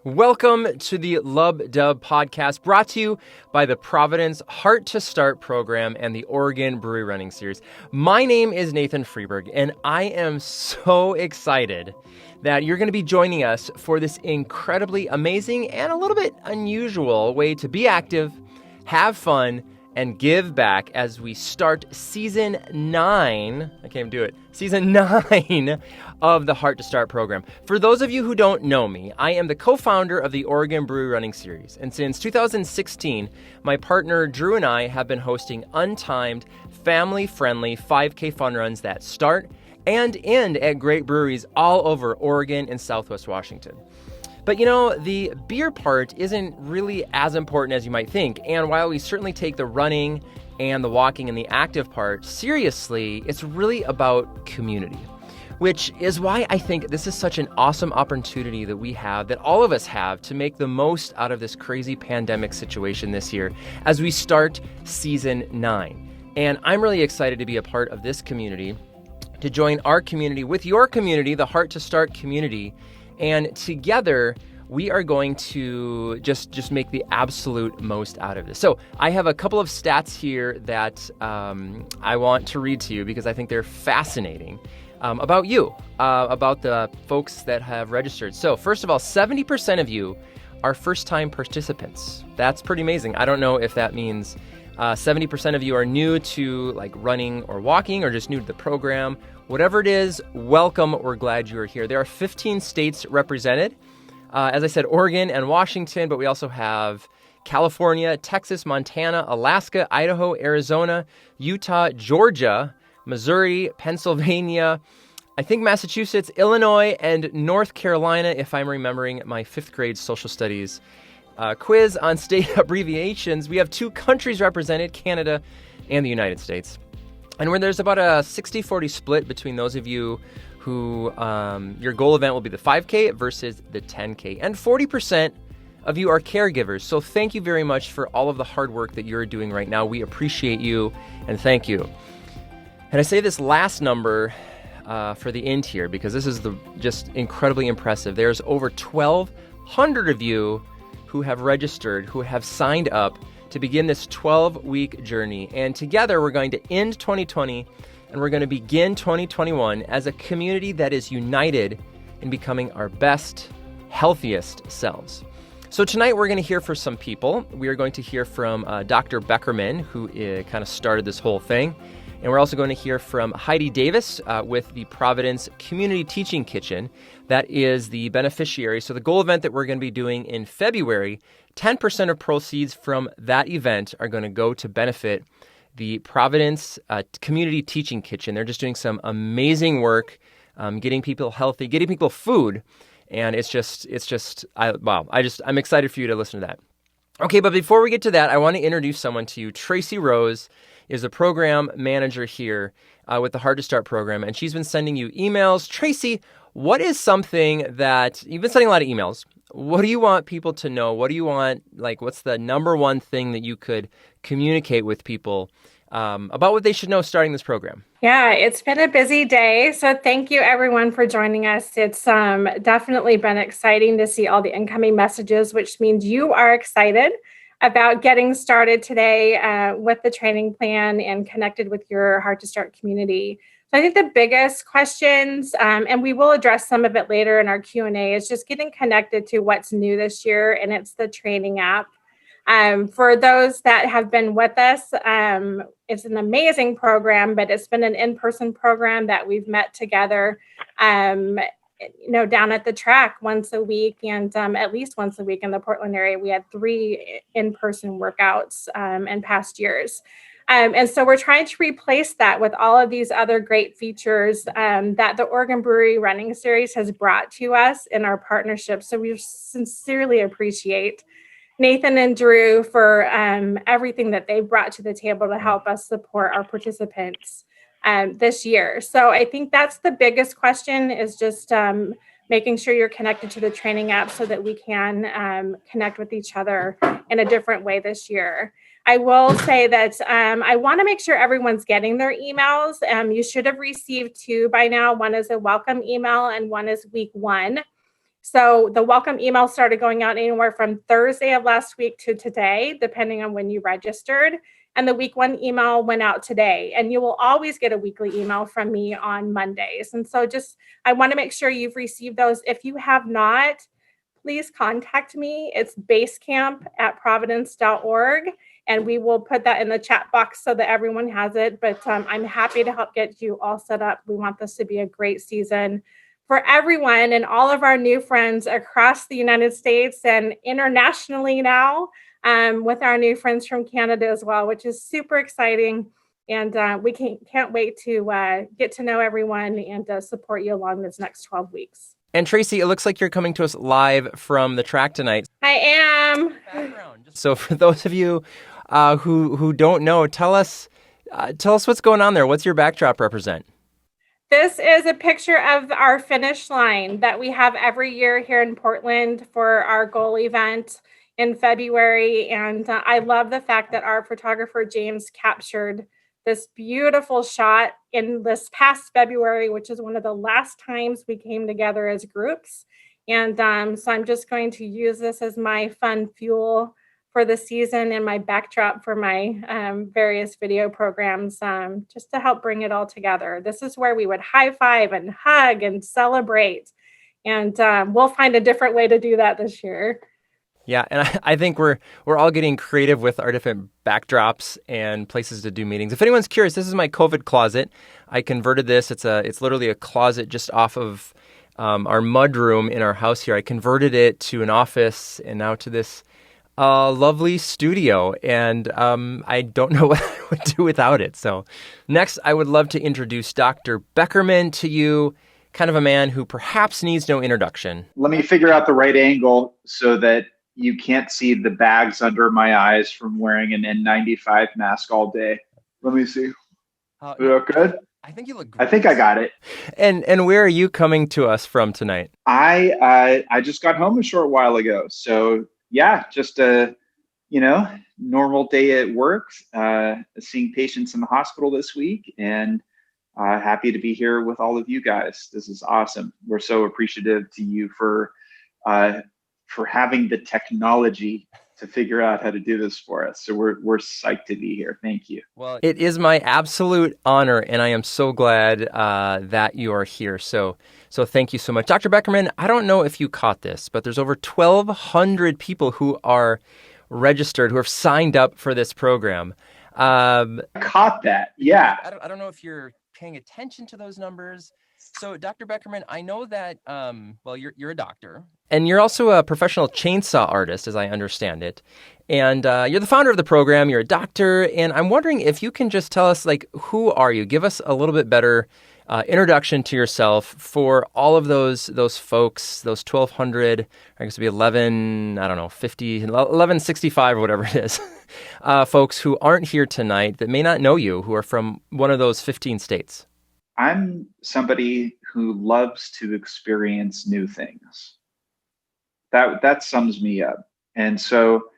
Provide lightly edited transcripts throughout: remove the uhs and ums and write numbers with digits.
Welcome to the Lub Dub podcast, brought to you by the Providence Heart to Start program and the Oregon Brewery Running Series. My name is Nathan Freeberg, and I am so excited that you're going to be joining us for this incredibly amazing and a little bit unusual way to be active, have fun, and give back as we start season 9. I can't even do it. Season 9 of the Heart to Start program. For those of you who don't know me, I am the co-founder of the Oregon Brewery Running Series. And since 2016, my partner Drew and I have been hosting untimed, family-friendly 5K fun runs that start and end at great breweries all over Oregon and Southwest Washington. But you know, the beer part isn't really as important as you might think. And while we certainly take the running and the walking and the active part seriously, it's really about community, which is why I think this is such an awesome opportunity that we have, that all of us have, to make the most out of this crazy pandemic situation this year as we start season 9. And I'm really excited to be a part of this community, to join our community with your community, the Heart to Start community. And together, we are going to just make the absolute most out of this. So I have a couple of stats here that I want to read to you because I think they're fascinating about you, about the folks that have registered. So first of all, 70% of you are first-time participants. That's pretty amazing. I don't know if that means 70% of you are new to like running or walking or just new to the program. Whatever it is, welcome. We're glad you're here. There are 15 states represented. As I said, Oregon and Washington, but we also have California, Texas, Montana, Alaska, Idaho, Arizona, Utah, Georgia, Missouri, Pennsylvania, I think Massachusetts, Illinois, and North Carolina, if I'm remembering my 5th grade social studies quiz on state abbreviations. We have 2 countries represented, Canada and the United States. And where there's about a 60-40 split between those of you who your goal event will be the 5K versus the 10K. And 40% of you are caregivers. So thank you very much for all of the hard work that you're doing right now. We appreciate you and thank you. And I say this last number for the end here because this is just incredibly impressive. There's over 1,200 of you who have registered, who have signed up to begin this 12-week journey. And together we're going to end 2020 and we're going to begin 2021 as a community that is united in becoming our best, healthiest selves. So tonight we're going to hear from some people. We are going to hear from Dr. Beckerman, who kind of started this whole thing. And we're also going to hear from Heidi Davis with the Providence Community Teaching Kitchen. That is the beneficiary. So the goal event that we're going to be doing in February, 10% of proceeds from that event are going to go to benefit the Providence Community Teaching Kitchen. They're just doing some amazing work, getting people healthy, getting people food. And I'm excited for you to listen to that. Okay, but before we get to that, I want to introduce someone to you. Tracy Rose is a program manager here with the Heart to Start program, and she's been sending you emails. Tracy, what is something that you've been sending a lot of emails? What do you want people to know? What do you want, what's the number one thing that you could communicate with people about what they should know starting this program? Yeah, it's been a busy day. So thank you everyone for joining us. It's definitely been exciting to see all the incoming messages, which means you are excited about getting started today with the training plan and connected with your Heart to Start community. So I think the biggest questions, and we will address some of it later in our Q&A, is just getting connected to what's new this year, and it's the training app. For those that have been with us, it's an amazing program, but it's been an in-person program that we've met together, down at the track once a week and at least once a week in the Portland area. We had 3 in-person workouts in past years. And so we're trying to replace that with all of these other great features that the Oregon Brewery Running Series has brought to us in our partnership. So we sincerely appreciate Nathan and Drew for everything that they brought to the table to help us support our participants this year. So I think that's the biggest question, is just making sure you're connected to the training app so that we can connect with each other in a different way this year. I will say that I want to make sure everyone's getting their emails. You should have received 2 by now. One is a welcome email and one is week 1. So the welcome email started going out anywhere from Thursday of last week to today, depending on when you registered. And the week one email went out today. And you will always get a weekly email from me on Mondays. And so I want to make sure you've received those. If you have not, please contact me. It's basecamp@providence.org. And we will put that in the chat box so that everyone has it. But I'm happy to help get you all set up. We want this to be a great season for everyone and all of our new friends across the United States and internationally now, with our new friends from Canada as well, which is super exciting. And we can't wait to get to know everyone and support you along this next 12 weeks. And Tracy, it looks like you're coming to us live from the track tonight. I am. So for those of you who don't know, tell us what's going on there. What's your backdrop represent? This is a picture of our finish line that we have every year here in Portland for our goal event in February. And I love the fact that our photographer, James, captured this beautiful shot in this past February, which is one of the last times we came together as groups. And so I'm just going to use this as my fun fuel for the season and my backdrop for my various video programs, just to help bring it all together. This is where we would high five and hug and celebrate. And we'll find a different way to do that this year. Yeah, and I think we're all getting creative with our different backdrops and places to do meetings. If anyone's curious, this is my COVID closet. I converted this. It's literally a closet just off of our mud room in our house here. I converted it to an office and now to this lovely studio, and I don't know what I would do without it. So next, I would love to introduce Dr. Beckerman to you, kind of a man who perhaps needs no introduction. Let me figure out the right angle so that you can't see the bags under my eyes from wearing an N95 mask all day. Let me see. Is that good? I think you look great. I think I got it. And where are you coming to us from tonight? I just got home a short while ago. So yeah, just a normal day at work, seeing patients in the hospital this week, and happy to be here with all of you guys. This is awesome. We're so appreciative to you for having the technology to figure out how to do this for us. So we're psyched to be here. Thank you. Well, it is my absolute honor, and I am so glad that you are here. So thank you so much. Dr. Beckerman, I don't know if you caught this, but there's over 1,200 people who are registered, who have signed up for this program. Caught that, yeah. I don't know if you're paying attention to those numbers. So, Dr. Beckerman, I know that, you're a doctor, and you're also a professional chainsaw artist, as I understand it. And you're the founder of the program, you're a doctor, and I'm wondering if you can just tell us, who are you? Give us a little bit better introduction to yourself for all of those folks, those 1,200, I guess it'd be 1165 or whatever it is, folks who aren't here tonight that may not know you, who are from one of those 15 states. I'm somebody who loves to experience new things. That sums me up. And so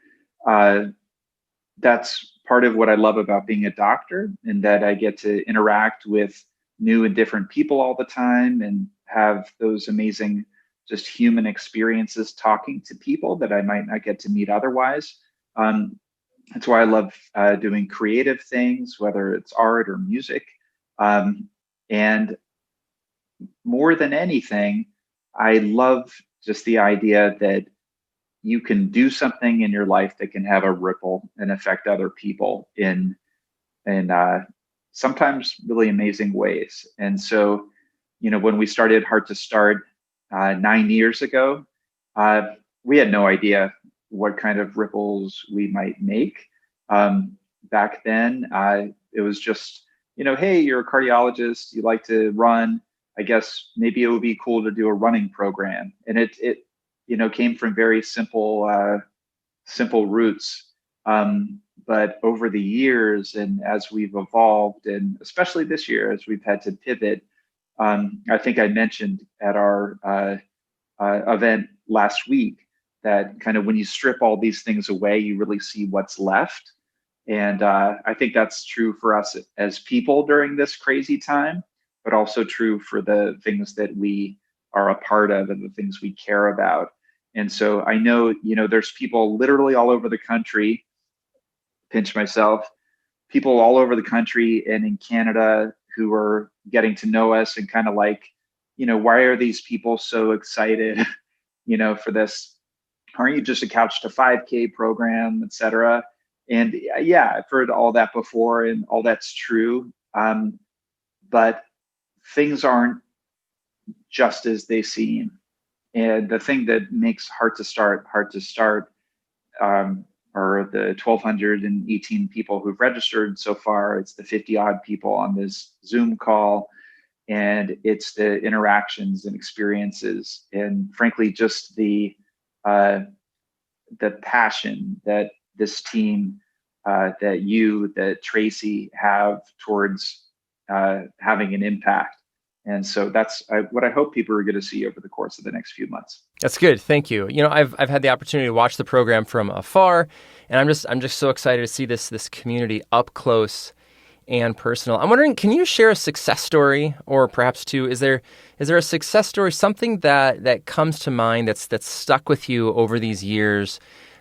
that's part of what I love about being a doctor, in that I get to interact with new and different people all the time and have those amazing just human experiences talking to people that I might not get to meet otherwise. That's why I love doing creative things, whether it's art or music. And more than anything, I love just the idea that you can do something in your life that can have a ripple and affect other people in sometimes really amazing ways. And so, when we started Heart to Start 9 years ago, we had no idea what kind of ripples we might make. Back then, it was just, hey, you're a cardiologist, you like to run. I guess maybe it would be cool to do a running program. And it came from very simple roots. But over the years, and as we've evolved, and especially this year, as we've had to pivot, I think I mentioned at our event last week that kind of when you strip all these things away, you really see what's left. And I think that's true for us as people during this crazy time, but also true for the things that we are a part of and the things we care about. And so I know, there's people literally all over the country, pinch myself, people all over the country and in Canada who are getting to know us and kind of like, why are these people so excited, for this? Aren't you just a couch to 5K program, et cetera? And yeah, I've heard all that before and all that's true. But things aren't just as they seem. And the thing that makes Heart to Start, are the 1,218 people who've registered so far. It's the 50 odd people on this Zoom call, and it's the interactions and experiences, and frankly, just the passion that this team, that Tracy have towards having an impact. And so that's what I hope people are going to see over the course of the next few months. That's good. Thank you. I've had the opportunity to watch the program from afar, and I'm just so excited to see this community up close and personal. I'm wondering, can you share a success story, or perhaps two? Is there a success story, something that comes to mind that's stuck with you over these years?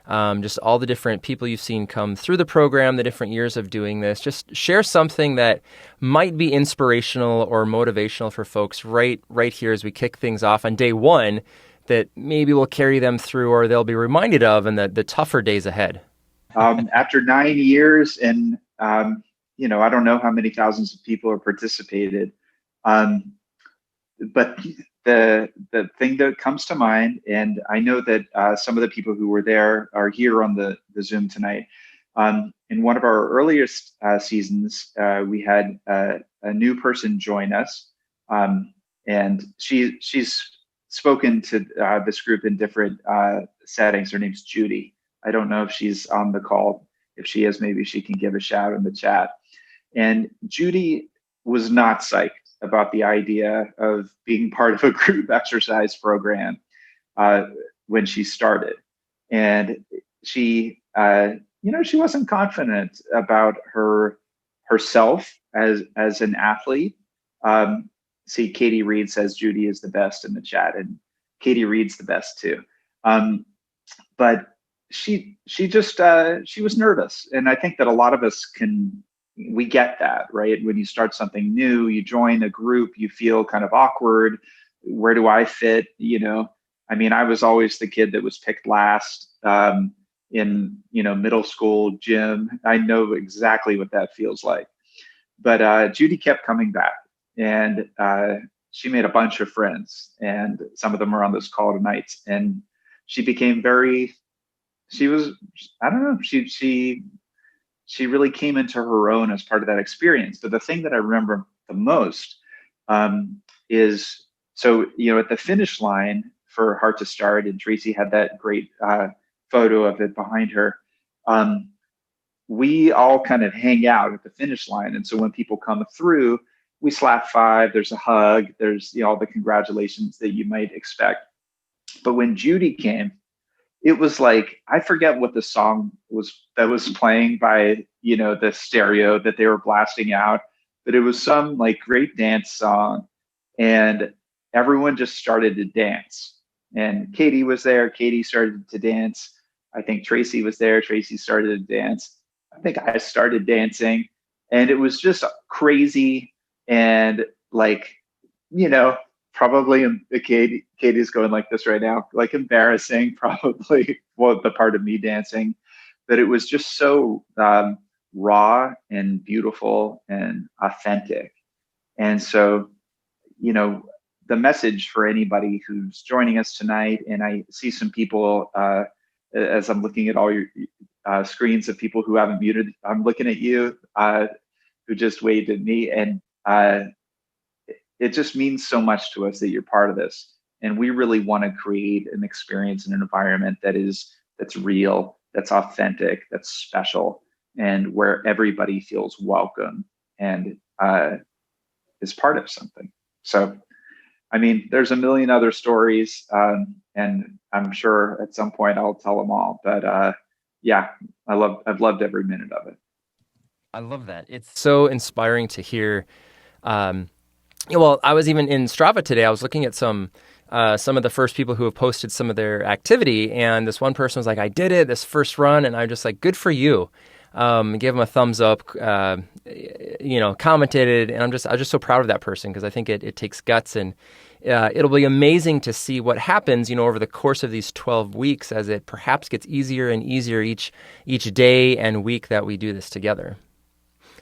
Just all the different people you've seen come through the program, the different years of doing this. Just share something that might be inspirational or motivational for folks right here as we kick things off on day one, that maybe will carry them through, or they'll be reminded of in the tougher days ahead. After 9 years, and I don't know how many thousands of people have participated, but the thing that comes to mind, and I know that some of the people who were there are here on the Zoom tonight. In one of our earliest seasons, we had a new person join us, and she's spoken to this group in different settings. Her name's Judy. I don't know if she's on the call. If she is, maybe she can give a shout in the chat. And Judy was not psyched about the idea of being part of a group exercise program when she started. And she, she wasn't confident about herself as an athlete. See, Katie Reed says Judy is the best in the chat, and Katie Reed's the best too. But she was nervous, and I think that a lot of us we get that, right? When you start something new, you join a group, you feel kind of awkward. Where do I fit? I was always the kid that was picked last in middle school gym. I know exactly what that feels like. But Judy kept coming back, and she made a bunch of friends, and some of them are on this call tonight. And she became she really came into her own as part of that experience. But the thing that I remember the most is, so, at the finish line for Heart to Start, and Tracy had that great photo of it behind her, we all kind of hang out at the finish line. And so when people come through, we slap five, there's a hug, there's all the congratulations that you might expect. But when Judy came, it was like, I forget what the song was that was playing by, the stereo that they were blasting out, but it was some like great dance song, and everyone just started to dance. And Katie was there. Katie started to dance. I think Tracy was there. Tracy started to dance. I think I started dancing, and it was just crazy. And like, probably Katie's going like this right now, like embarrassing, probably, well, the part of me dancing, but it was just so raw and beautiful and authentic. And so, the message for anybody who's joining us tonight, and I see some people as I'm looking at all your screens of people who haven't muted, I'm looking at you who just waved at me, and it just means so much to us that you're part of this. And we really want to create an experience and an environment that's real, that's authentic, that's special, and where everybody feels welcome and is part of something. So, there's a million other stories, and I'm sure at some point I'll tell them all. But yeah, I've loved every minute of it. I love that. It's so inspiring to hear. Well, I was even in Strava today. I was looking at some some of the first people who have posted some of their activity. And this one person was like, I did it, this first run. And I'm just like, good for you. Gave them a thumbs up, commented it. And I was just so proud of that person because I think it takes guts, and it'll be amazing to see what happens, over the course of these 12 weeks as it perhaps gets easier and easier each day and week that we do this together.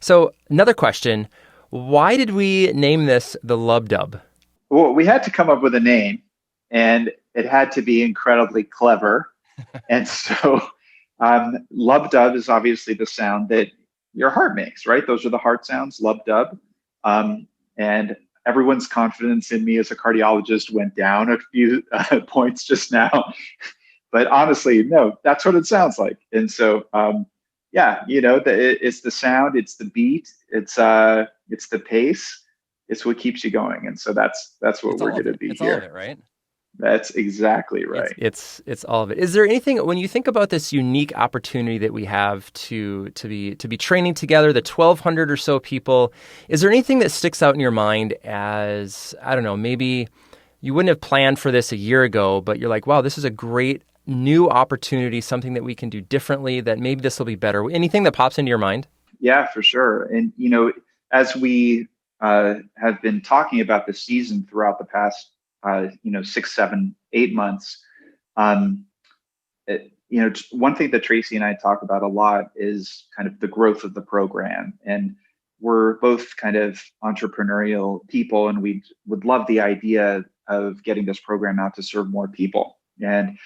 So another question, why did we name this the Lub Dub? Well, we had to come up with a name, and it had to be incredibly clever. And so Lub Dub is obviously the sound that your heart makes, right? Those are the heart sounds, Lub Dub. And everyone's confidence in me as a cardiologist went down a few points just now. But honestly, no, that's what it sounds like. And so, it's the sound, it's the beat, it's the pace, it's what keeps you going. And so that's what we're going to be it's here. All of it, right? That's exactly right. It's all of it. Is there anything, when you think about this unique opportunity that we have to be training together, the 1,200 or so people, is there anything that sticks out in your mind as, I don't know, maybe you wouldn't have planned for this a year ago, but you're like, wow, this is a great new opportunity, something that we can do differently, that maybe this will be better. Anything that pops into your mind? Yeah, for sure. And, as we have been talking about the season throughout the past 6, 7, 8 months. One thing that Tracy and I talk about a lot is kind of the growth of the program. And we're both kind of entrepreneurial people, and we would love the idea of getting this program out to serve more people. And,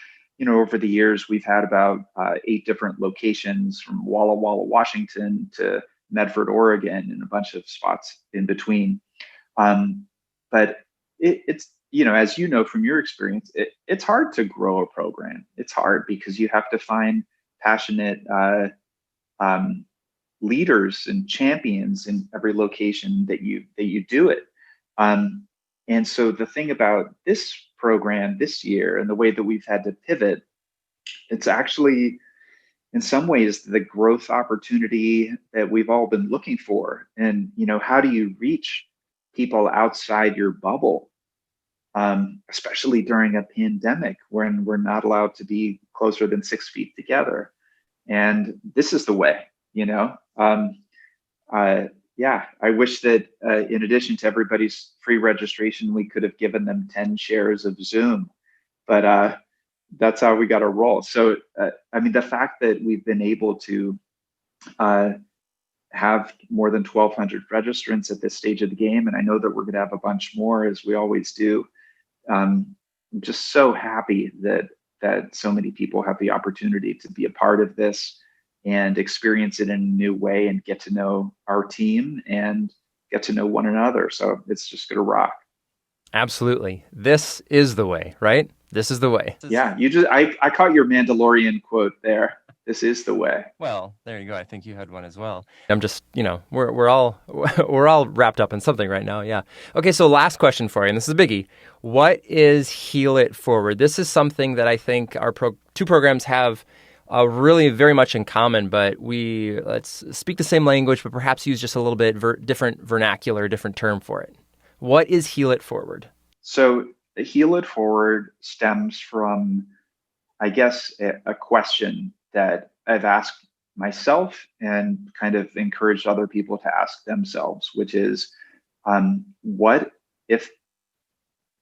over the years, we've had about 8 different locations from Walla Walla, Washington to Medford, Oregon, and a bunch of spots in between. But it's as you know from your experience, it's hard to grow a program. It's hard because you have to find passionate leaders and champions in every location that you do it. And so the thing about this program this year and the way that we've had to pivot, it's actually in some ways the growth opportunity that we've all been looking for. And how do you reach people outside your bubble? Especially during a pandemic when we're not allowed to be closer than 6 feet together. And this is the way, I wish that in addition to everybody's free registration, we could have given them 10 shares of Zoom, but that's how we got to roll. So, the fact that we've been able to have more than 1,200 registrants at this stage of the game, and I know that we're going to have a bunch more as we always do. I'm just so happy that so many people have the opportunity to be a part of this and experience it in a new way and get to know our team and get to know one another. So it's just going to rock. Absolutely. This is the way, right? This is the way. Yeah. I caught your Mandalorian quote there. This is the way. Well, there you go. I think you had one as well. I'm just, we're all wrapped up in something right now. Yeah. Okay. So last question for you, and this is a biggie. What is Heal It Forward? This is something that I think our two programs have really very much in common, but let's speak the same language, but perhaps use just a little bit different vernacular, different term for it. What is Heal It Forward? So the Heal It Forward stems from, I guess, a question that I've asked myself and kind of encouraged other people to ask themselves, which is, what if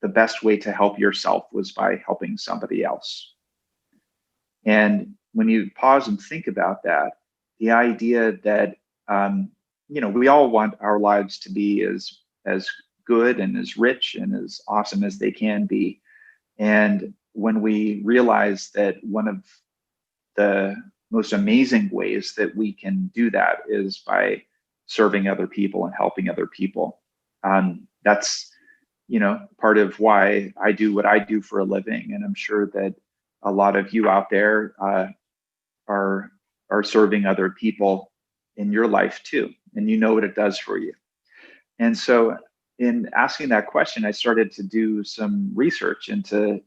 the best way to help yourself was by helping somebody else? And when you pause and think about that, the idea that, we all want our lives to be as good and as rich and as awesome as they can be. And when we realize that one of the most amazing ways that we can do that is by serving other people and helping other people. That's, part of why I do what I do for a living. And I'm sure that a lot of you out there are serving other people in your life too. And you know what it does for you. And so in asking that question, I started to do some research into,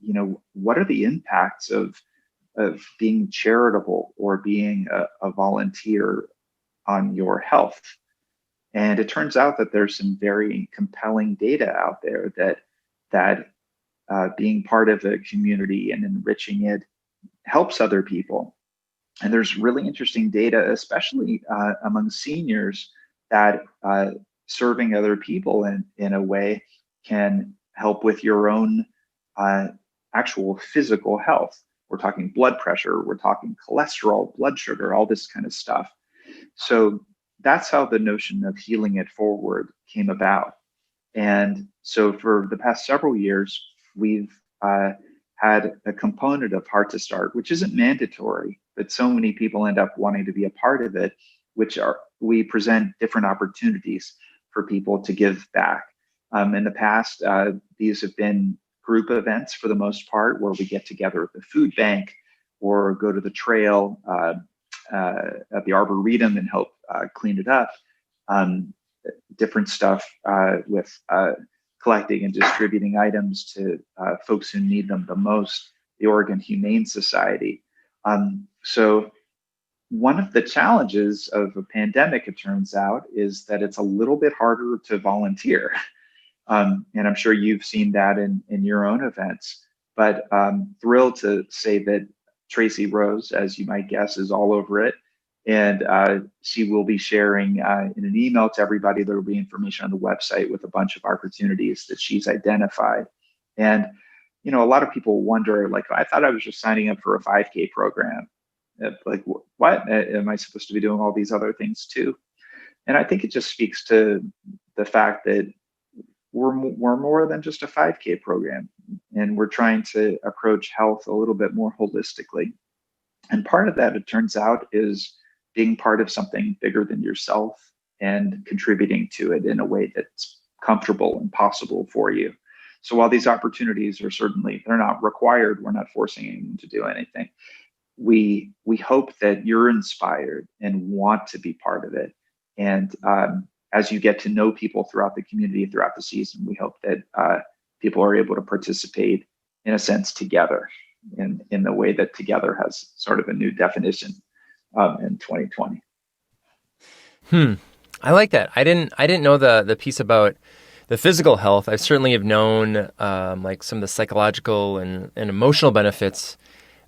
what are the impacts of being charitable or being a volunteer on your health. And it turns out that there's some very compelling data out there that being part of a community and enriching it helps other people. And there's really interesting data, especially among seniors, that serving other people in a way can help with your own actual physical health. We're talking blood pressure, we're talking cholesterol, blood sugar, all this kind of stuff. So that's how the notion of healing it forward came about. And so for the past several years, we've had a component of Heart to Start, which isn't mandatory, but so many people end up wanting to be a part of it, we present different opportunities for people to give back. In the past, these have been group events for the most part, where we get together at the food bank or go to the trail at the Arboretum and help clean it up. Different stuff with collecting and distributing items to folks who need them the most, the Oregon Humane Society. So one of the challenges of a pandemic, it turns out, is that it's a little bit harder to volunteer. And I'm sure you've seen that in your own events, but thrilled to say that Tracy Rose, as you might guess, is all over it. And she will be sharing in an email to everybody. There will be information on the website with a bunch of opportunities that she's identified. And, you know, a lot of people wonder, like, I thought I was just signing up for a 5K program. Like, what? Am I supposed to be doing all these other things too? And I think it just speaks to the fact that we're more than just a 5K program, and we're trying to approach health a little bit more holistically. And part of that, it turns out, is being part of something bigger than yourself and contributing to it in a way that's comfortable and possible for you. So while these opportunities are they're not required, we're not forcing anyone to do anything. We hope that you're inspired and want to be part of it. And as you get to know people throughout the community, throughout the season, we hope that people are able to participate, in a sense, together, in the way that together has sort of a new definition in 2020. I like that. I didn't know the piece about the physical health. I certainly have known like some of the psychological and emotional benefits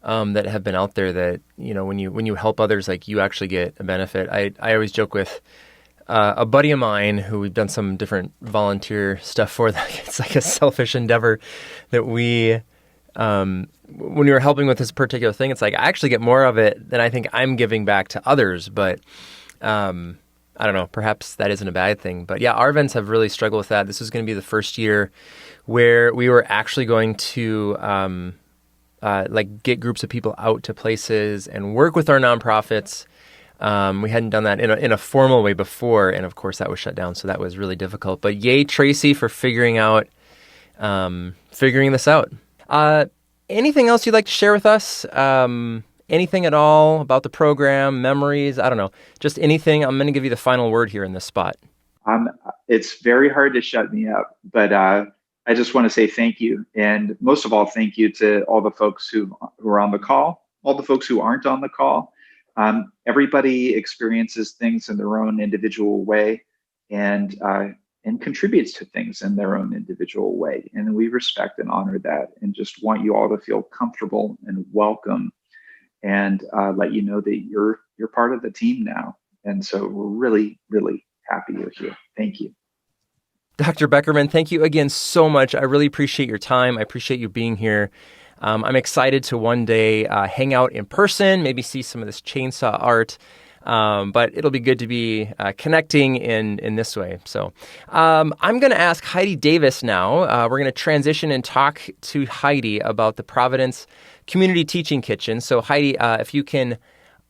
that have been out there, that, you know, when you help others, like, you actually get a benefit. I always joke with a buddy of mine who we've done some different volunteer stuff for. It's like a selfish endeavor that we, when we were helping with this particular thing, it's like, I actually get more of it than I think I'm giving back to others. But I don't know, perhaps that isn't a bad thing. But yeah, our events have really struggled with that. This is going to be the first year where we were actually going to like get groups of people out to places and work with our nonprofits. We hadn't done that in a formal way before, and of course that was shut down, so that was really difficult. But yay, Tracy, for figuring this out. Anything else you'd like to share with us? Anything at all about the program, memories? I don't know, just anything. I'm going to give you the final word here in this spot. It's very hard to shut me up, but I just want to say thank you. And most of all, thank you to all the folks who are on the call, all the folks who aren't on the call. Everybody experiences things in their own individual way, and contributes to things in their own individual way. And we respect and honor that, and just want you all to feel comfortable and welcome, and let you know that you're part of the team now. And so we're really, really happy you're here. Thank you. Dr. Beckerman, thank you again so much. I really appreciate your time. I appreciate you being here. I'm excited to one day hang out in person, maybe see some of this chainsaw art. But it'll be good to be connecting in this way. So I'm going to ask Heidi Davis now. We're going to transition and talk to Heidi about the Providence Community Teaching Kitchen. So Heidi, if you can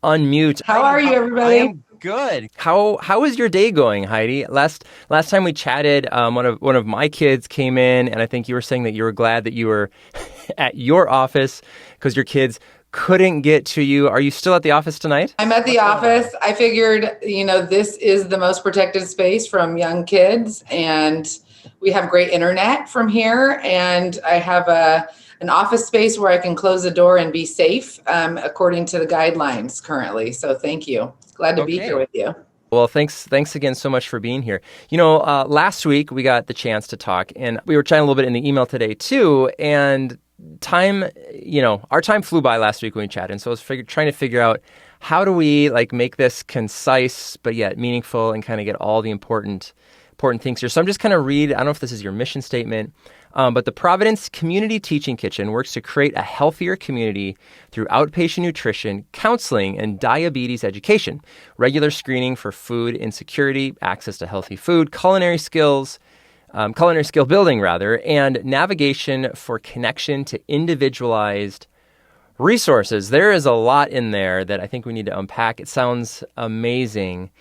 unmute. How are you, everybody? I am good. How is your day going, Heidi? Last time we chatted, one of my kids came in, and I think you were saying that you were glad that you were at your office because your kids couldn't get to you. Are you still at the office tonight? I'm at the office. I figured, this is the most protected space from young kids, and we have great internet from here. And I have an office space where I can close the door and be safe, according to the guidelines currently. So thank you. Glad to be here with you. Well, thanks again so much for being here. Last week we got the chance to talk, and we were chatting a little bit in the email today too. And our time flew by last week when we chatted. And so I was trying to figure out how do we make this concise but yet meaningful and kind of get all the important things here. So I'm just kind of I don't know if this is your mission statement, but the Providence Community Teaching Kitchen works to create a healthier community through outpatient nutrition, counseling, and diabetes education, regular screening for food insecurity, access to healthy food, culinary skill building, and navigation for connection to individualized resources. There is a lot in there that I think we need to unpack. It sounds amazing.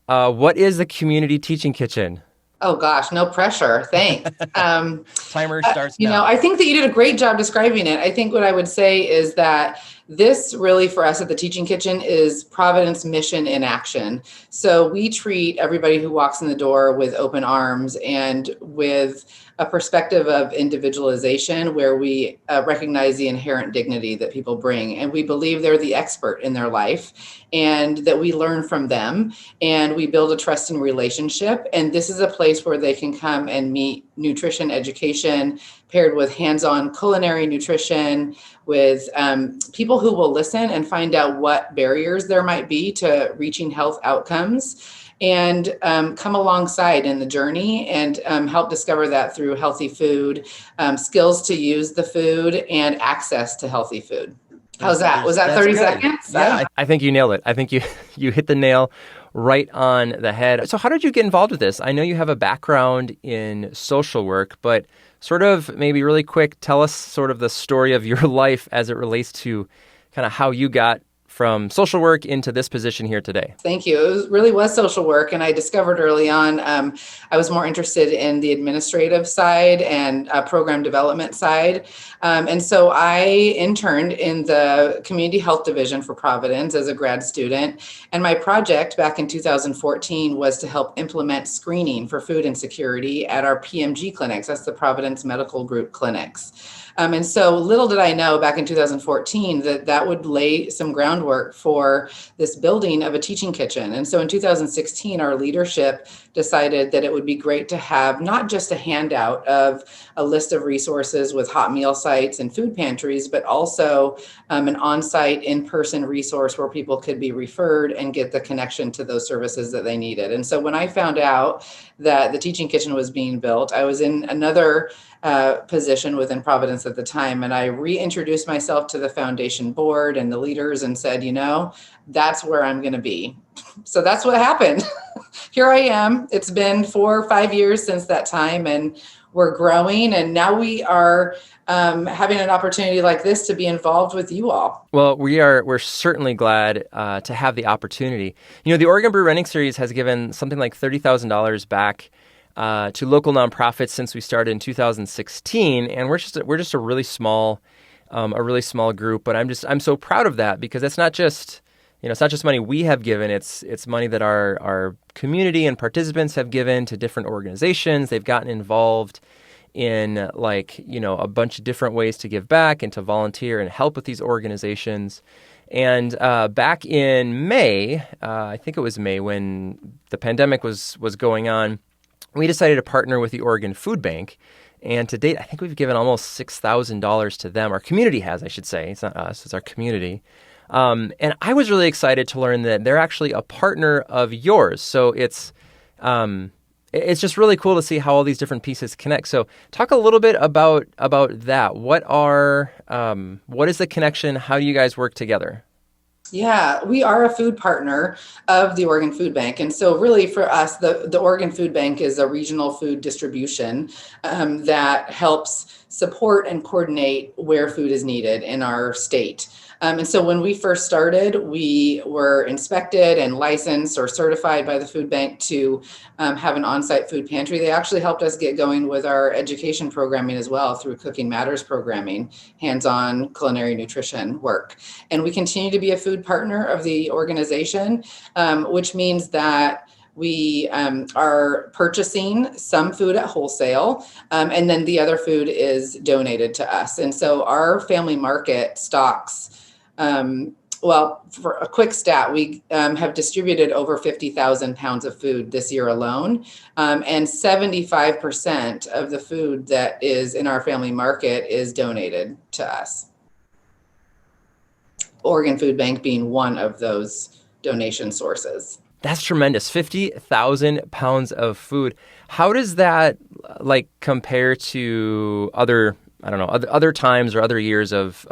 What is the Community Teaching Kitchen? Oh gosh, no pressure. Thanks. Timer starts now. I think that you did a great job describing it. I think what I would say is that this really for us at the Teaching Kitchen is Providence mission in action. So we treat everybody who walks in the door with open arms and with a perspective of individualization where we recognize the inherent dignity that people bring. And we believe they're the expert in their life and that we learn from them and we build a trusting relationship. And this is a place where they can come and meet nutrition education paired with hands-on culinary nutrition, with people who will listen and find out what barriers there might be to reaching health outcomes, and come alongside in the journey and help discover that through healthy food, skills to use the food, and access to healthy food. How's that? Was that 30 seconds? Yeah, I think you nailed it. I think you hit the nail right on the head. So how did you get involved with this? I know you have a background in social work, but sort of maybe really quick, tell us sort of the story of your life as it relates to kind of how you got from social work into this position here today. Thank you. It really was social work. And I discovered early on, I was more interested in the administrative side and program development side. And so I interned in the community health division for Providence as a grad student. And my project back in 2014 was to help implement screening for food insecurity at our PMG clinics. That's the Providence Medical Group clinics. And so little did I know back in 2014 that would lay some groundwork for this building of a teaching kitchen. And so in 2016, our leadership decided that it would be great to have not just a handout of a list of resources with hot meal sites and food pantries, but also an on-site in-person resource where people could be referred and get the connection to those services that they needed. And so when I found out that the teaching kitchen was being built, I was in another position within Providence at the time. And I reintroduced myself to the foundation board and the leaders and said, that's where I'm going to be. So that's what happened. Here I am. It's been 4 or 5 years since that time, and we're growing. And now we are having an opportunity like this to be involved with you all. Well, we're certainly glad to have the opportunity. The Oregon Brew Running Series has given something like $30,000 back to local nonprofits since we started in 2016, and we're just a really small group. But I'm so proud of that because it's not just money we have given. It's money that our community and participants have given to different organizations. They've gotten involved in a bunch of different ways to give back and to volunteer and help with these organizations. And back in May, I think it was May when the pandemic was going on, we decided to partner with the Oregon Food Bank. And to date, I think we've given almost $6,000 to them. Our community has, I should say. It's not us, it's our community. And I was really excited to learn that they're actually a partner of yours. So it's just really cool to see how all these different pieces connect. So talk a little bit about that. What is the connection? How do you guys work together? Yeah, we are a food partner of the Oregon Food Bank. And so really for us, the Oregon Food Bank is a regional food distribution that helps support and coordinate where food is needed in our state. And so when we first started, we were inspected and licensed or certified by the food bank to have an on-site food pantry. They actually helped us get going with our education programming as well through Cooking Matters programming, hands-on culinary nutrition work. And we continue to be a food partner of the organization, which means that we are purchasing some food at wholesale, and then the other food is donated to us. And so our family market stocks well, for a quick stat, we have distributed over 50,000 pounds of food this year alone. And 75% of the food that is in our family market is donated to us. Oregon Food Bank being one of those donation sources. That's tremendous. 50,000 pounds of food. How does that compare to other, I don't know, other times or other years of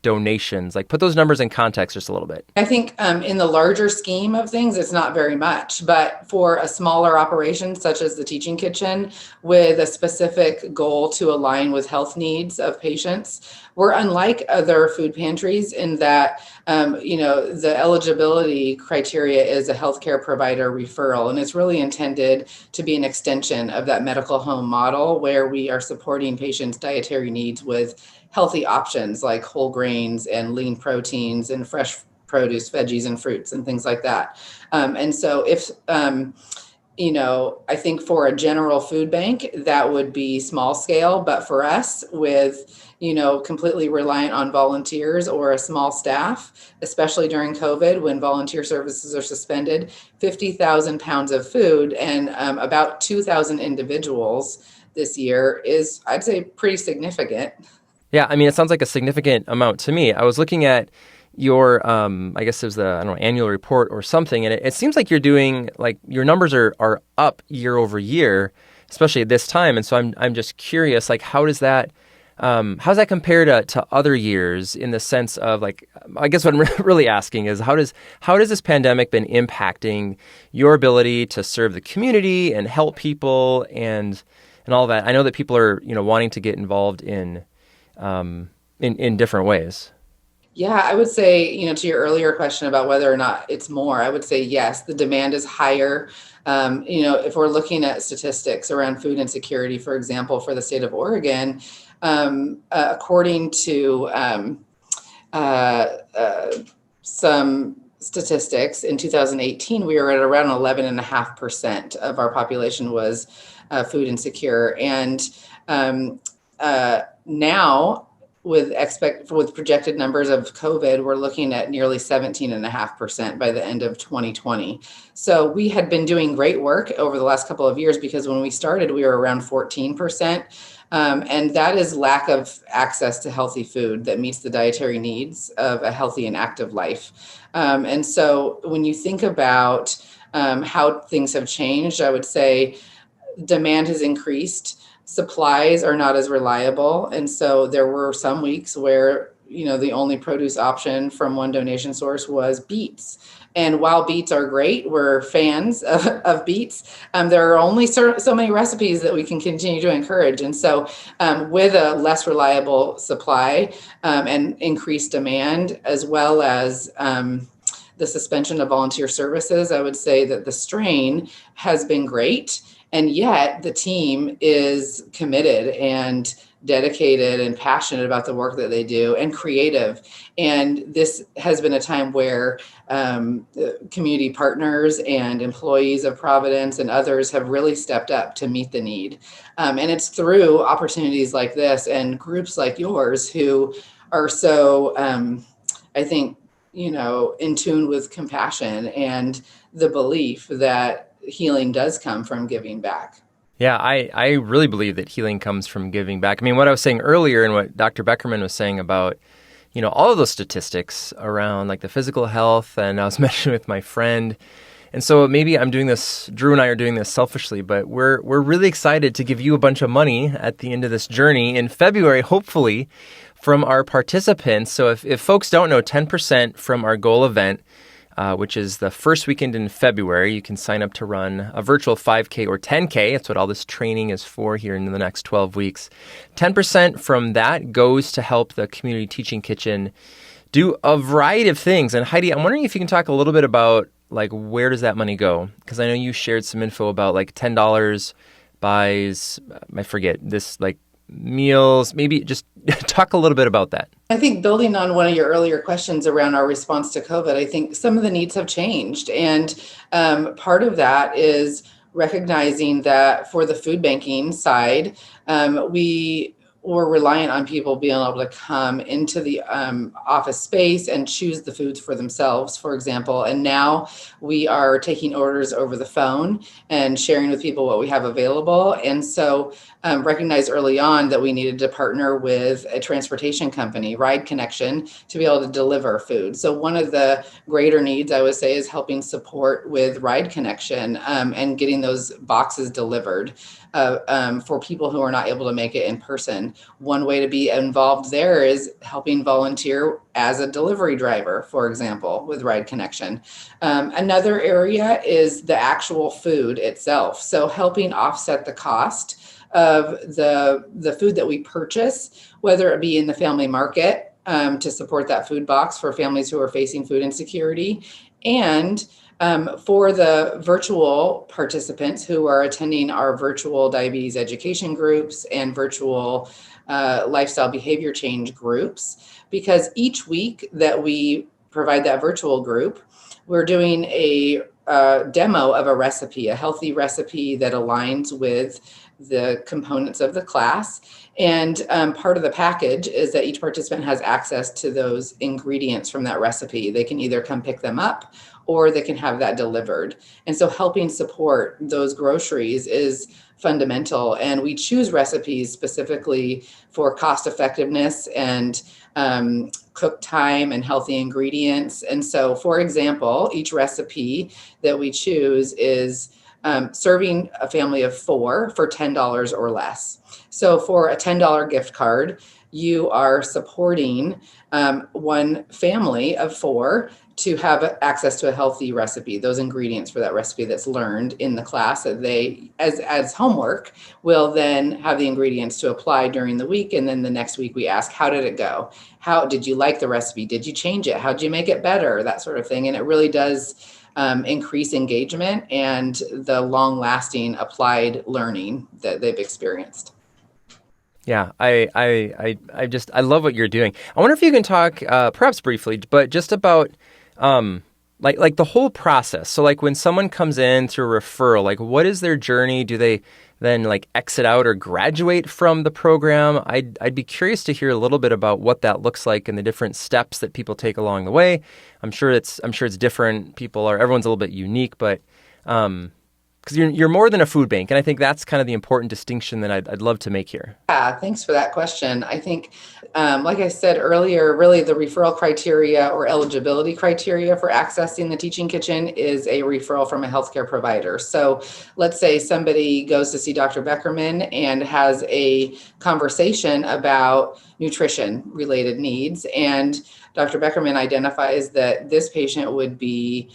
donations? Like, put those numbers in context just a little bit. I think in the larger scheme of things, it's not very much, but for a smaller operation such as the Teaching Kitchen with a specific goal to align with health needs of patients, we're unlike other food pantries in that, the eligibility criteria is a healthcare provider referral, and it's really intended to be an extension of that medical home model where we are supporting patients' dietary needs with healthy options like whole grains and lean proteins and fresh produce, veggies and fruits and things like that. And so if, I think for a general food bank, that would be small scale, but for us with, completely reliant on volunteers or a small staff, especially during COVID when volunteer services are suspended, 50,000 pounds of food and about 2,000 individuals this year is, I'd say, pretty significant. Yeah, I mean, it sounds like a significant amount to me. I was looking at your, I guess it was the, annual report or something, and it seems like you're doing, your numbers are up year over year, especially at this time. And so I'm just curious, how does that compare to other years in the sense of, I guess what I'm really asking is how does this pandemic been impacting your ability to serve the community and help people and all that? I know that people are, wanting to get involved in different ways. Yeah, I would say, to your earlier question about whether or not it's more, I would say yes, the demand is higher. If we're looking at statistics around food insecurity, for example, for the state of Oregon, according to some statistics in 2018, we were at around 11.5% of our population was food insecure. And now, with projected numbers of COVID, we're looking at nearly 17.5% by the end of 2020. So we had been doing great work over the last couple of years because when we started, we were around 14%. And that is lack of access to healthy food that meets the dietary needs of a healthy and active life. And so when you think about how things have changed, I would say demand has increased. Supplies are not as reliable. And so there were some weeks where, the only produce option from one donation source was beets. And while beets are great, we're fans of beets. There are only so many recipes that we can continue to encourage. And so with a less reliable supply and increased demand, as well as the suspension of volunteer services, I would say that the strain has been great. And yet the team is committed and dedicated and passionate about the work that they do and creative. And this has been a time where community partners and employees of Providence and others have really stepped up to meet the need. And it's through opportunities like this and groups like yours who are so, I think, in tune with compassion and the belief that healing does come from giving back. Yeah, I really believe that healing comes from giving back. I mean, what I was saying earlier and what Dr. Beckerman was saying about, all of those statistics around the physical health, and I was mentioning with my friend. And so maybe I'm doing this, Drew and I are doing this selfishly, but we're really excited to give you a bunch of money at the end of this journey in February, hopefully, from our participants. So if folks don't know, 10% from our goal event, which is the first weekend in February. You can sign up to run a virtual 5K or 10K. That's what all this training is for here in the next 12 weeks. 10% from that goes to help the Community Teaching Kitchen do a variety of things. And Heidi, I'm wondering if you can talk a little bit about where does that money go? Because I know you shared some info about $10 buys, I forget, this meals. Maybe just talk a little bit about that. I think building on one of your earlier questions around our response to COVID, I think some of the needs have changed. And part of that is recognizing that for the food banking side, we we're reliant on people being able to come into the office space and choose the foods for themselves, for example. And now we are taking orders over the phone and sharing with people what we have available. And so recognized early on that we needed to partner with a transportation company, Ride Connection, to be able to deliver food. So one of the greater needs, I would say, is helping support with Ride Connection and getting those boxes delivered for people who are not able to make it in person. One way to be involved there is helping volunteer as a delivery driver, for example, with Ride Connection. Another area is the actual food itself. So helping offset the cost of the food that we purchase, whether it be in the family market to support that food box for families who are facing food insecurity, and for the virtual participants who are attending our virtual diabetes education groups and virtual lifestyle behavior change groups, because each week that we provide that virtual group, we're doing a demo of a recipe, a healthy recipe that aligns with the components of the class. And part of the package is that each participant has access to those ingredients from that recipe. They can either come pick them up or they can have that delivered. And so helping support those groceries is fundamental. And we choose recipes specifically for cost effectiveness and cook time and healthy ingredients. And so, for example, each recipe that we choose is serving a family of 4 for $10 or less. So for a $10 gift card, you are supporting one family of 4 to have access to a healthy recipe, those ingredients for that recipe that's learned in the class that they, as homework, will then have the ingredients to apply during the week. And then the next week we ask, how did it go? How did you like the recipe? Did you change it? How did you make it better? That sort of thing. And it really does increase engagement and the long-lasting applied learning that they've experienced. Yeah, I love what you're doing. I wonder if you can talk, perhaps briefly, but just about like the whole process. So like when someone comes in through a referral, like what is their journey? Do they then like exit out or graduate from the program? I'd be curious to hear a little bit about what that looks like and the different steps that people take along the way. I'm sure it's different. Everyone's a little bit unique, but because you're more than a food bank, and I think that's kind of the important distinction that I'd love to make here. Yeah, thanks for that question. I think, like I said earlier, really the referral criteria or eligibility criteria for accessing the Teaching Kitchen is a referral from a healthcare provider. So let's say somebody goes to see Dr. Beckerman and has a conversation about nutrition-related needs, and Dr. Beckerman identifies that this patient would be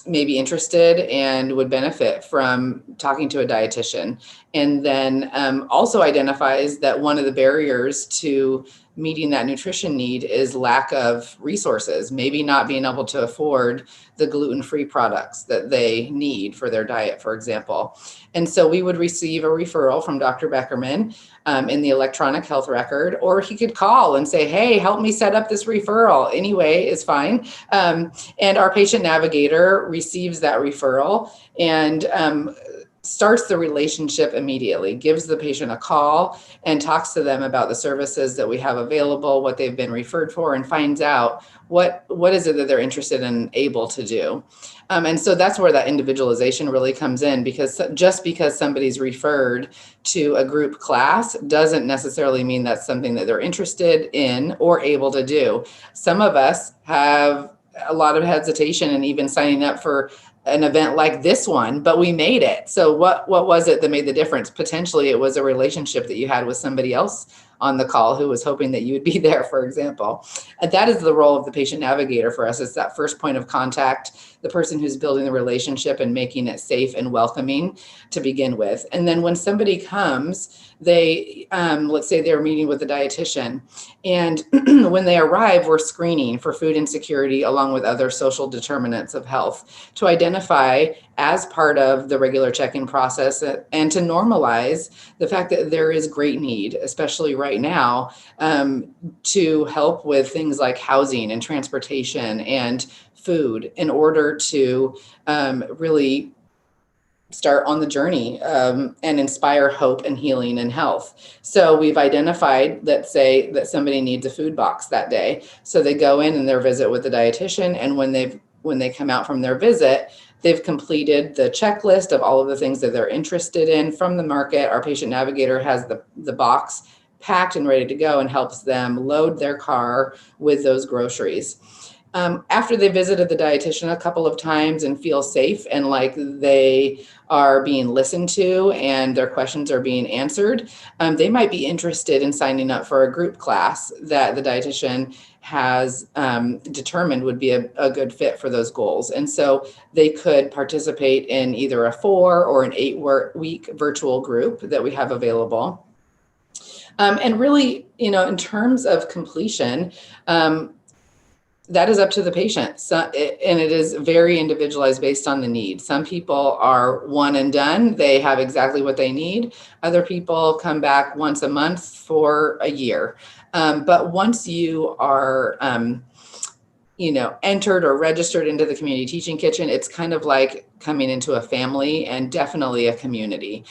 maybe interested and would benefit from talking to a dietitian. And then also identifies that one of the barriers to meeting that nutrition need is lack of resources, maybe not being able to afford the gluten-free products that they need for their diet, for example. And so we would receive a referral from Dr. Beckerman in the electronic health record, or he could call and say, hey, help me set up this referral. Anyway, is fine. And our patient navigator receives that referral and starts the relationship immediately, gives the patient a call and talks to them about the services that we have available, what they've been referred for, and finds out what is it that they're interested in, able to do. And so that's where that individualization really comes in, because just because somebody's referred to a group class doesn't necessarily mean that's something that they're interested in or able to do. Some of us have a lot of hesitation in even signing up for an event like this one, but we made it. So what was it that made the difference? Potentially it was a relationship that you had with somebody else on the call who was hoping that you would be there, for example. And that is the role of the patient navigator for us. It's that first point of contact, the person who's building the relationship and making it safe and welcoming to begin with. And then when somebody comes, they, let's say they're meeting with a dietitian, and when they arrive, we're screening for food insecurity along with other social determinants of health to identify as part of the regular check-in process and to normalize the fact that there is great need, especially right now, to help with things like housing and transportation and food in order to really start on the journey and inspire hope and healing and health. So we've identified, let's say that somebody needs a food box that day. So they go in and their visit with the dietitian. And when they come out from their visit, they've completed the checklist of all of the things that they're interested in from the market. Our patient navigator has the box packed and ready to go and helps them load their car with those groceries. After they visited the dietitian a couple of times and feel safe and like they are being listened to and their questions are being answered, they might be interested in signing up for a group class that the dietitian has determined would be a good fit for those goals. And so they could participate in either a 4 or an 8-week virtual group that we have available. And really, in terms of completion, that is up to the patient. And it is very individualized based on the need. Some people are one and done. They have exactly what they need. Other people come back once a month for a year. But once you are, entered or registered into the Community Teaching Kitchen, it's kind of like coming into a family and definitely a community.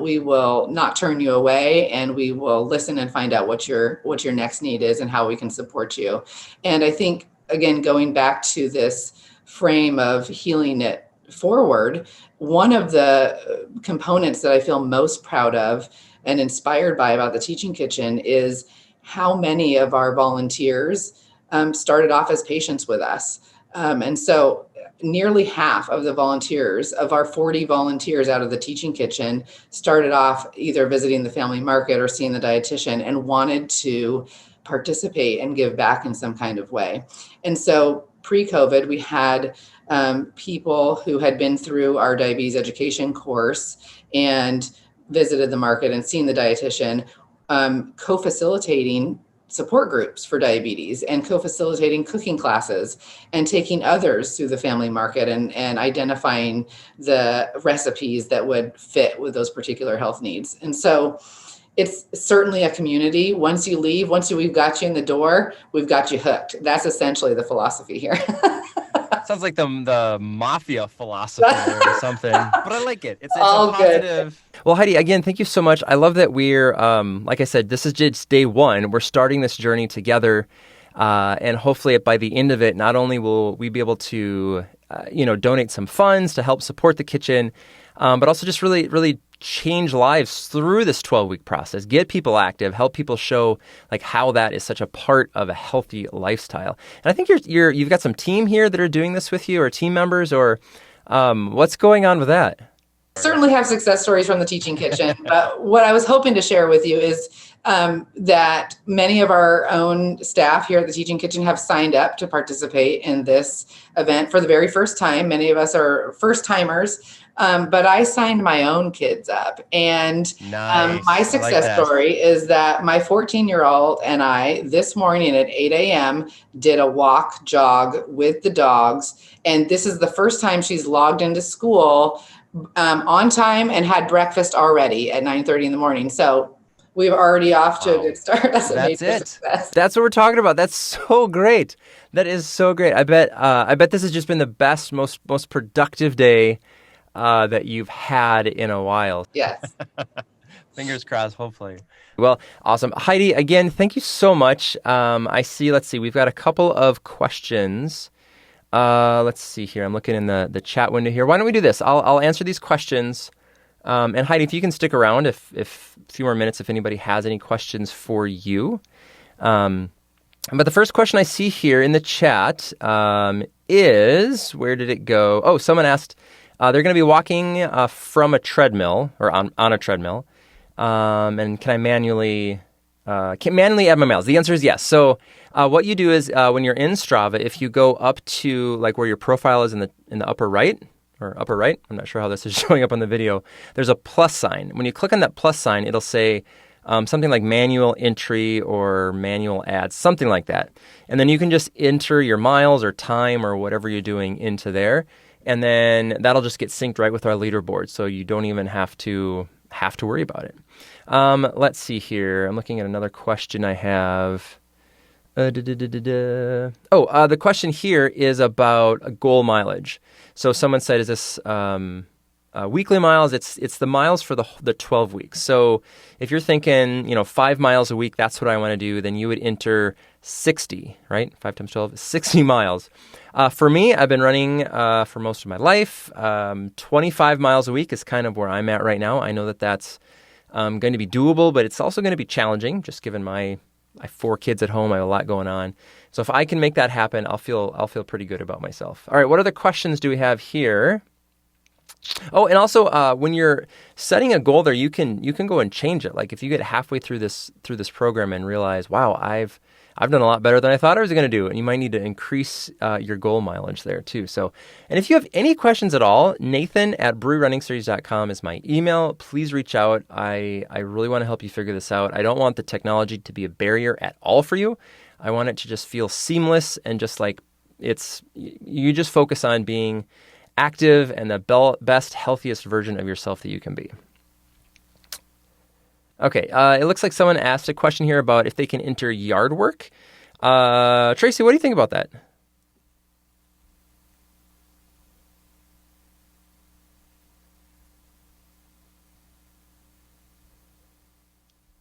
We will not turn you away, and we will listen and find out what your next need is and how we can support you. And I think, again, going back to this frame of healing it forward, one of the components that I feel most proud of and inspired by about the Teaching Kitchen is how many of our volunteers started off as patients with us. And so nearly half of the volunteers, of our 40 volunteers out of the Teaching Kitchen, started off either visiting the family market or seeing the dietitian and wanted to participate and give back in some kind of way. And so pre-COVID, we had people who had been through our diabetes education course and visited the market and seen the dietitian, co-facilitating support groups for diabetes and co-facilitating cooking classes and taking others through the family market and identifying the recipes that would fit with those particular health needs. And so it's certainly a community. Once we've got you in the door, we've got you hooked. That's essentially the philosophy here. Sounds like the mafia philosophy or something, but I like it. It's all a positive. Good. Well, Heidi, again, thank you so much. I love that we're, like I said, this is just day one. We're starting this journey together, and hopefully by the end of it, not only will we be able to, donate some funds to help support the kitchen, but also just really, really change lives through this 12-week process, get people active, help people show like how that is such a part of a healthy lifestyle. And I think you've got some team here that are doing this with you, or team members, or what's going on with that? Certainly have success stories from the Teaching Kitchen, but what I was hoping to share with you is that many of our own staff here at the Teaching Kitchen have signed up to participate in this event for the very first time. Many of us are first timers. But I signed my own kids up, and nice. My success story is that my 14-year-old and I this morning at 8 a.m. did a walk jog with the dogs. And this is the first time she's logged into school on time and had breakfast already at 9:30 in the morning. So we're already off to a good start. That's it. Success. That's what we're talking about. That's so great. That is so great. I bet this has just been the best, most productive day that you've had in a while. Yes. Fingers crossed, hopefully. Well, awesome. Heidi, again, thank you so much. Let's see, we've got a couple of questions. Let's see here. I'm looking in the chat window here. Why don't we do this? I'll answer these questions. And Heidi, if you can stick around if a few more minutes, if anybody has any questions for you. But the first question I see here in the chat is, where did it go? Oh, someone asked, they're going to be walking from a treadmill or on a treadmill. And can I manually add my miles? The answer is yes. So what you do is when you're in Strava, if you go up to like where your profile is in the upper right, I'm not sure how this is showing up on the video, there's a plus sign. When you click on that plus sign, it'll say something like manual entry or manual ads, something like that. And then you can just enter your miles or time or whatever you're doing into there. And then that'll just get synced right with our leaderboard, so you don't even have to worry about it. Let's see here. I'm looking at another question I have. The question here is about goal mileage. So someone said, is this weekly miles. It's the miles for the 12 weeks. So if you're thinking, 5 miles a week, that's what I want to do, then you would enter 60, right? 5 times 12 is 60 miles. For me, I've been running for most of my life. 25 miles a week is kind of where I'm at right now. I know that that's going to be doable, but it's also going to be challenging, just given I have 4 kids at home. I have a lot going on. So if I can make that happen, I'll feel pretty good about myself. All right, what other questions do we have here? Oh, and also when you're setting a goal there, you can go and change it. Like if you get halfway through this program and realize, wow, I've done a lot better than I thought I was going to do, and you might need to increase your goal mileage there too. So, and if you have any questions at all, Nathan@brewrunningseries.com is my email. Please reach out. I really want to help you figure this out. I don't want the technology to be a barrier at all for you. I want it to just feel seamless and just like you just focus on being active and the best, healthiest version of yourself that you can be. Okay, it looks like someone asked a question here about if they can enter yard work. Tracy, what do you think about that?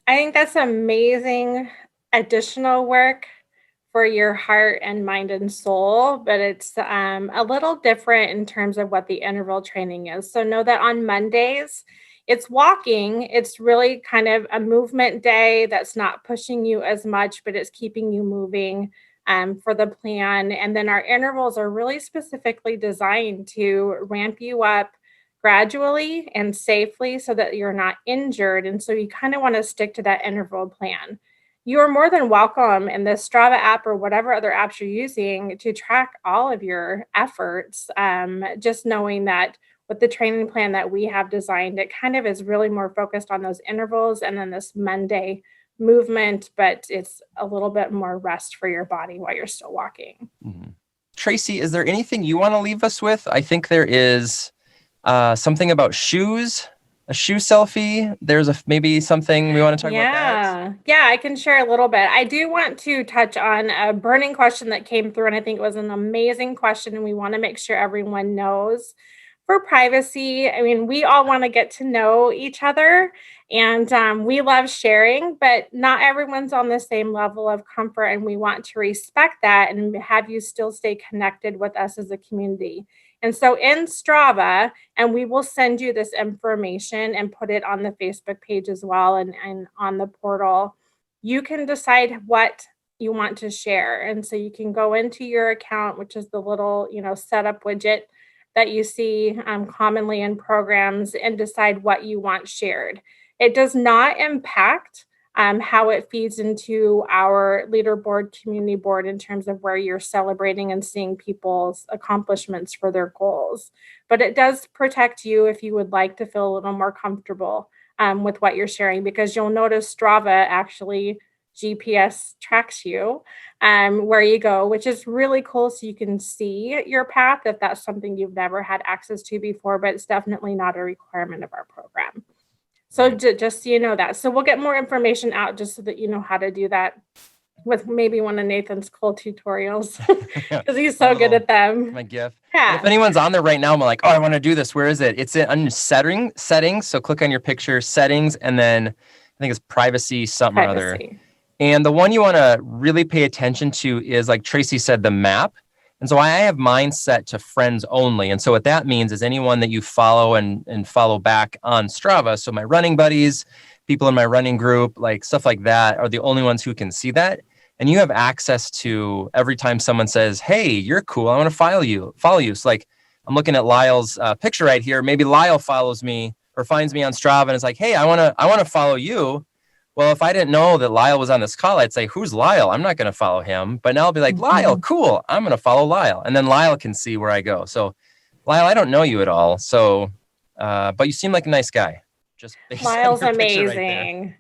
I think that's amazing additional work for your heart and mind and soul, but it's a little different in terms of what the interval training is. So know that on Mondays, it's walking. It's really kind of a movement day that's not pushing you as much, but it's keeping you moving for the plan. And then our intervals are really specifically designed to ramp you up gradually and safely so that you're not injured. And so you kind of want to stick to that interval plan. You are more than welcome in the Strava app or whatever other apps you're using to track all of your efforts. Just knowing that with the training plan that we have designed, it kind of is really more focused on those intervals and then this Monday movement, but it's a little bit more rest for your body while you're still walking. Mm-hmm. Tracy, is there anything you want to leave us with? I think there is something about shoes. A shoe selfie. There's maybe something we want to talk about that. Yeah, I can share a little bit. I do want to touch on a burning question that came through, and I think it was an amazing question, and we want to make sure everyone knows. For privacy, I mean, we all want to get to know each other, and we love sharing, but not everyone's on the same level of comfort, and we want to respect that and have you still stay connected with us as a community. And so in Strava, and we will send you this information and put it on the Facebook page as well and on the portal, you can decide what you want to share. And so you can go into your account, which is the little, setup widget that you see commonly in programs, and decide what you want shared. It does not impact how it feeds into our leaderboard community board in terms of where you're celebrating and seeing people's accomplishments for their goals. But it does protect you if you would like to feel a little more comfortable with what you're sharing, because you'll notice Strava actually GPS tracks you where you go, which is really cool. So you can see your path if that's something you've never had access to before, but it's definitely not a requirement of our program. So just so you know that. So we'll get more information out just so that you know how to do that with maybe one of Nathan's cool tutorials because he's so good at them. My gift. Yeah. If anyone's on there right now, I'm like, oh, I want to do this. Where is it? It's in settings. So click on your picture, settings, and then I think it's privacy, something or other. And the one you want to really pay attention to is, like Tracy said, the map. And so I have mine set to friends only. And so what that means is anyone that you follow and follow back on Strava. So my running buddies, people in my running group, like stuff like that are the only ones who can see that. And you have access to every time someone says, hey, you're cool, I want to follow you. So like I'm looking at Lyle's picture right here. Maybe Lyle follows me or finds me on Strava and is like, hey, I want to follow you. Well, if I didn't know that Lyle was on this call, I'd say, who's Lyle? I'm not going to follow him. But now I'll be like, Lyle, cool. I'm going to follow Lyle. And then Lyle can see where I go. So, Lyle, I don't know you at all. So, but you seem like a nice guy. Just Lyle's amazing.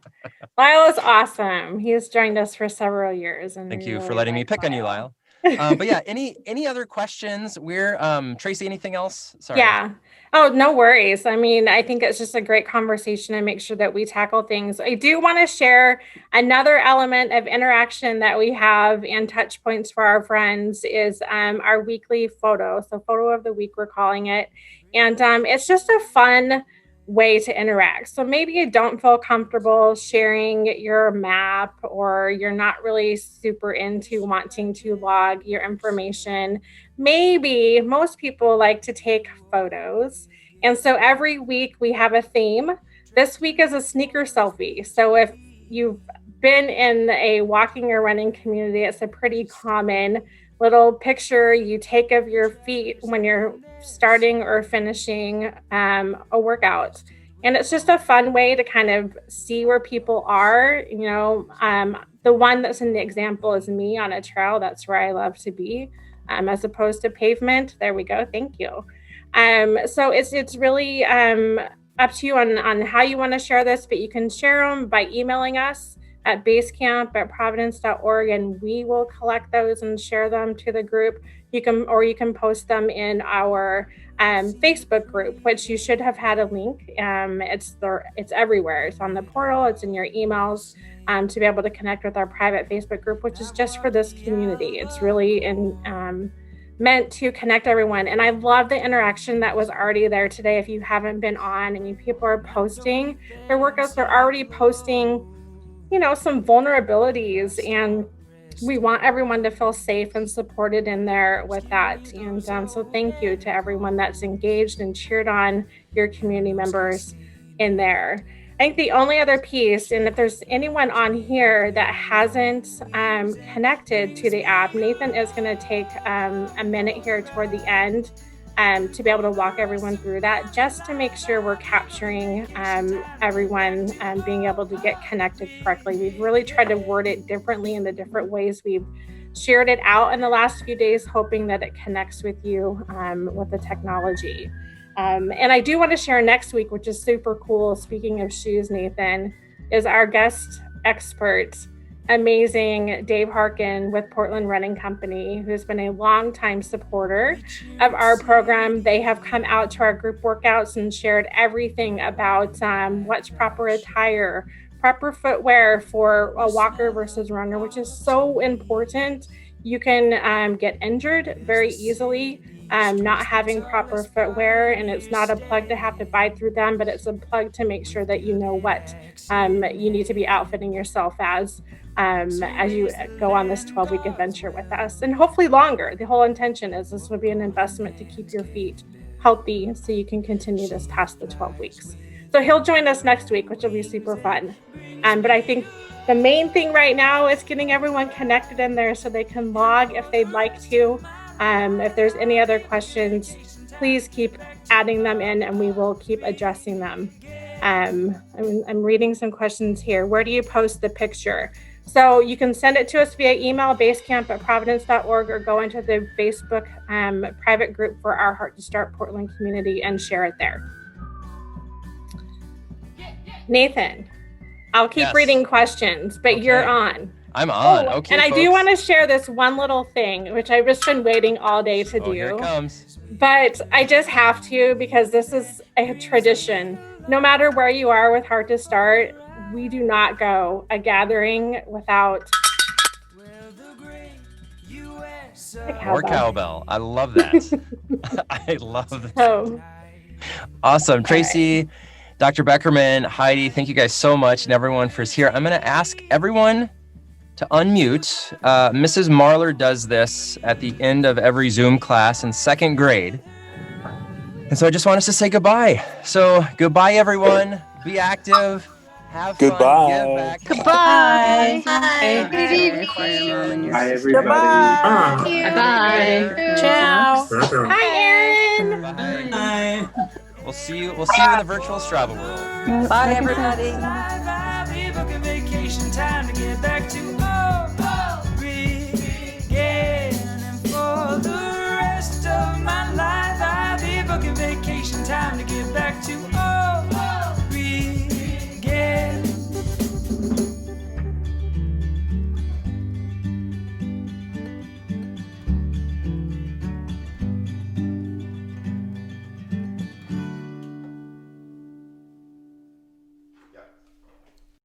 Lyle is awesome. He has joined us for several years. And thank you for letting me pick on you, Lyle. But yeah, any other questions? Tracy, anything else? Sorry. Yeah. Oh, no worries. I mean, I think it's just a great conversation and make sure that we tackle things. I do want to share another element of interaction that we have and touch points for our friends is our weekly photo. So photo of the week, we're calling it. And it's just a fun way to interact. So maybe you don't feel comfortable sharing your map, or you're not really super into wanting to log your information. Maybe most people like to take photos. And so every week we have a theme. This week is a sneaker selfie. So if you've been in a walking or running community, it's a pretty common little picture you take of your feet when you're starting or finishing a workout. And it's just a fun way to kind of see where people are. You know, the one that's in the example is me on a trail. That's where I love to be, as opposed to pavement. There we go. Thank you. So it's really up to you on how you want to share this, but you can share them by emailing us at basecamp@providence.org, and we will collect those and share them to the group. You can post them in our Facebook group, which you should have had a link. It's everywhere. It's on the portal. It's in your emails to be able to connect with our private Facebook group, which is just for this community. It's really meant to connect everyone. And I love the interaction that was already there today. If you haven't been on, I mean, people are posting their workouts. They're already posting, you know, some vulnerabilities, and we want everyone to feel safe and supported in there with that. And so thank you to everyone that's engaged and cheered on your community members in there. I think the only other piece, and if there's anyone on here that hasn't connected to the app, Nathan is going to take a minute here toward the end to be able to walk everyone through that, just to make sure we're capturing everyone being able to get connected correctly. We've really tried to word it differently in the different ways we've shared it out in the last few days, hoping that it connects with you with the technology. And I do want to share next week, which is super cool. Speaking of shoes, Nathan, is our guest expert, amazing Dave Harkin with Portland Running Company, who's been a longtime supporter of our program. They have come out to our group workouts and shared everything about what's proper attire, proper footwear for a walker versus runner, which is so important. You can get injured very easily not having proper footwear, and it's not a plug to have to buy through them, but it's a plug to make sure that you know what you need to be outfitting yourself as you go on this 12-week adventure with us, and hopefully longer. The whole intention is this would be an investment to keep your feet healthy so you can continue this past the 12 weeks. So he'll join us next week, which will be super fun. But I think the main thing right now is getting everyone connected in there so they can log if they'd like to. If there's any other questions, please keep adding them in and we will keep addressing them. I'm reading some questions here. Where do you post the picture? So you can send it to us via email, basecamp@providence.org, or go into the Facebook private group for our Heart to Start Portland community and share it there. Nathan, I'll keep reading questions, but you're on. I'm on. Okay. And I folks. do want to share this one little thing, which I've just been waiting all day to do. Here it comes. But I just have to, because this is a tradition. No matter where you are with Heart to Start, we do not go a gathering without a cowbell. Or cowbell. I love that. I love that. So, awesome. Tracy, Dr. Beckerman, Heidi, thank you guys so much, and everyone for here. I'm going to ask everyone to unmute. Mrs. Marler does this at the end of every Zoom class in second grade. And so I just want us to say goodbye. So goodbye, everyone. Be active. Have fun. Goodbye. Give back. Goodbye. Bye. Good evening. Hi, everybody. Bye. Ciao. hi, Erin. Bye. We'll see you in the virtual Strava world. Bye, everybody. Vacation time to get back to Oregon, and for the rest of my life I'll be booking vacation time to get back to